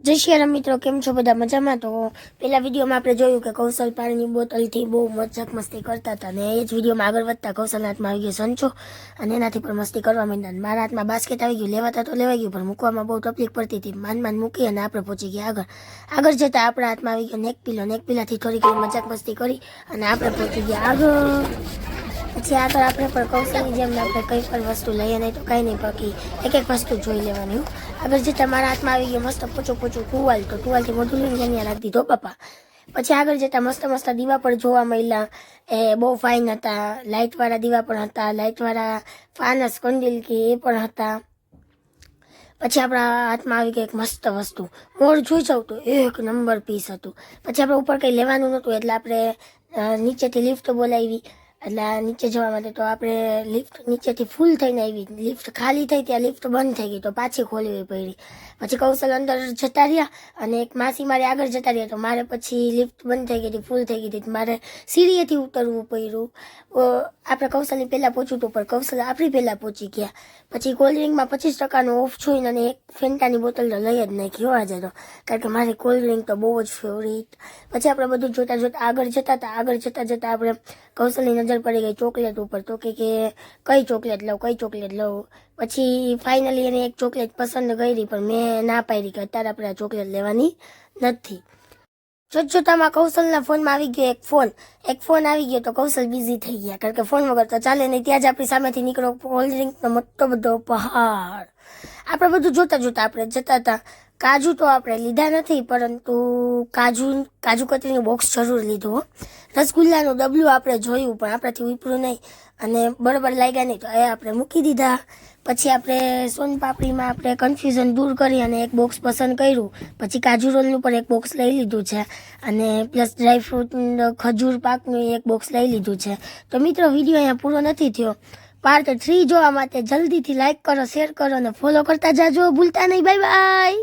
જય શ્રી રામ મિત્રો, કેમ છો બધા? મજામાં? તો પેલા વિડીયોમાં આપણે જોયું કે કૌશલ પાણીની બોટલથી બહુ મજાક મસ્તી કરતા હતા ને એ જ વિડીયોમાં આગળ વધતા કૌશલના હાથમાં આવી ગયો સંચો અને એનાથી પણ મસ્તી કરવા માંડ્યા. મારા હાથમાં બાસ્કેટ આવી ગયું, લેવાતા તો લેવાઈ ગયું પણ મૂકવામાં બહુ તકલીફ પડતી હતી. માંડ મૂકી અને આપણે પહોંચી ગયા આગળ જતાં આપણા હાથમાં આવી ગયો નેક પિલાથી થોડી મજાક મસ્તી કરી અને આપણે પહોંચી ગયા આગળ. પછી આગળ આપણે પણ કૌશલની જેમ આપણે કંઈ પણ વસ્તુ લઈએ નહીં તો કાંઈ નહીં, બાકી એક વસ્તુ જોઈ લેવાની. આગળ જતાં મારા હાથમાં આવી ગયો મસ્ત પોચું ટુવાલ, તો ટુવાલથી મોઢું લઈને અહીંયા રાખી દીધો બાપા. પછી આગળ જતાં મસ્ત દીવા પણ જોવા મળ્યા, એ બહુ ફાઇન હતા. લાઇટવાળા દીવા પણ હતા, લાઇટવાળા ફાનસ કંડીલ કે એ પણ હતા. પછી આપણા હાથમાં આવી ગઈ એક મસ્ત વસ્તુ, મોર જોઈ જાવ તો એક નંબર પીસ હતું. પછી આપણે ઉપર કંઈ લેવાનું નહોતું એટલે આપણે નીચેથી લિફ્ટ બોલાવી. એટલે નીચે જવા માટે તો આપણે લિફ્ટ નીચેથી ફૂલ થઈને આવી, લિફ્ટ ખાલી થઈ ત્યાં લિફ્ટ બંધ થઈ ગઈ તો પાછી ખોલવી પડી. પછી કૌશલ અંદર જતા રહ્યા અને એક માસી મારે આગળ જતા રહ્યા, તો મારે પછી લિફ્ટ બંધ થઈ ગઈ હતી, ફૂલ થઈ ગઈ હતી, મારે સીડીએથી ઉતરવું પડ્યું. આપણે કૌશલની પહેલાં પહોંચ્યું હતું પણ કૌશલ આપણી પહેલાં પહોંચી ગયા. પછી કોલ્ડ્રિંકમાં 25% ઓફ જોઈને અને એક ફેન્ટાની બોટલ તો લઈ જ નાખી આજે તો, કારણ કે મારી કોલ્ડ્રિંક તો બહુ જ ફેવરિટ. પછી આપણે બધું જોતા આગળ જતાં આપણે કૌશલની નજર પડી ગઈ ચોકલેટ ઉપર, તો કે કઈ ચોકલેટ લઉં. પછી ફાઇનલી એને એક ચોકલેટ પસંદ કરી પણ મેં ના પાડી કે અત્યારે આપણે આ ચોકલેટ લેવાની નથી. જોતામાં કૌશલના ફોનમાં આવી ગયો એક ફોન આવી ગયો તો કૌશલ બિઝી થઈ ગયા, કારણ કે ફોન વગર તો ચાલે નહીં. ત્યાં જ આપણી સામેથી નીકળો કોલ્ડ્રિંકનો મોટો બધો પહાડ. આપણે બધું જોતા આપણે જતા હતા. કાજુ તો આપણે લીધા નથી, પરંતુ કાજુ કતરીનું બોક્સ જરૂર લીધું. રસગુલ્લાનું ડબલું આપણે જોયું પણ આપણાથી ઉપરું નહીં અને બરાબર લાગ્યા નહીં તો એ આપણે મૂકી દીધા. પછી આપણે સોનપાપડીમાં આપણે કન્ફ્યુઝન દૂર કરી અને એક બોક્સ પસંદ કર્યું. પછી કાજુ રોલનું પણ એક બોક્સ લઈ લીધું છે અને પ્લસ ડ્રાયફ્રૂટ ખજૂર પાકનું એક બોક્સ લઈ લીધું છે. તો મિત્રો, વિડીયો અહીંયા પૂરો નથી થયો. પાર્ટ 3 જોવા માટે જલ્દીથી લાઈક કરો, શેર કરો અને ફોલો કરતા જાજો ભૂલતા નહીં. Bye bye.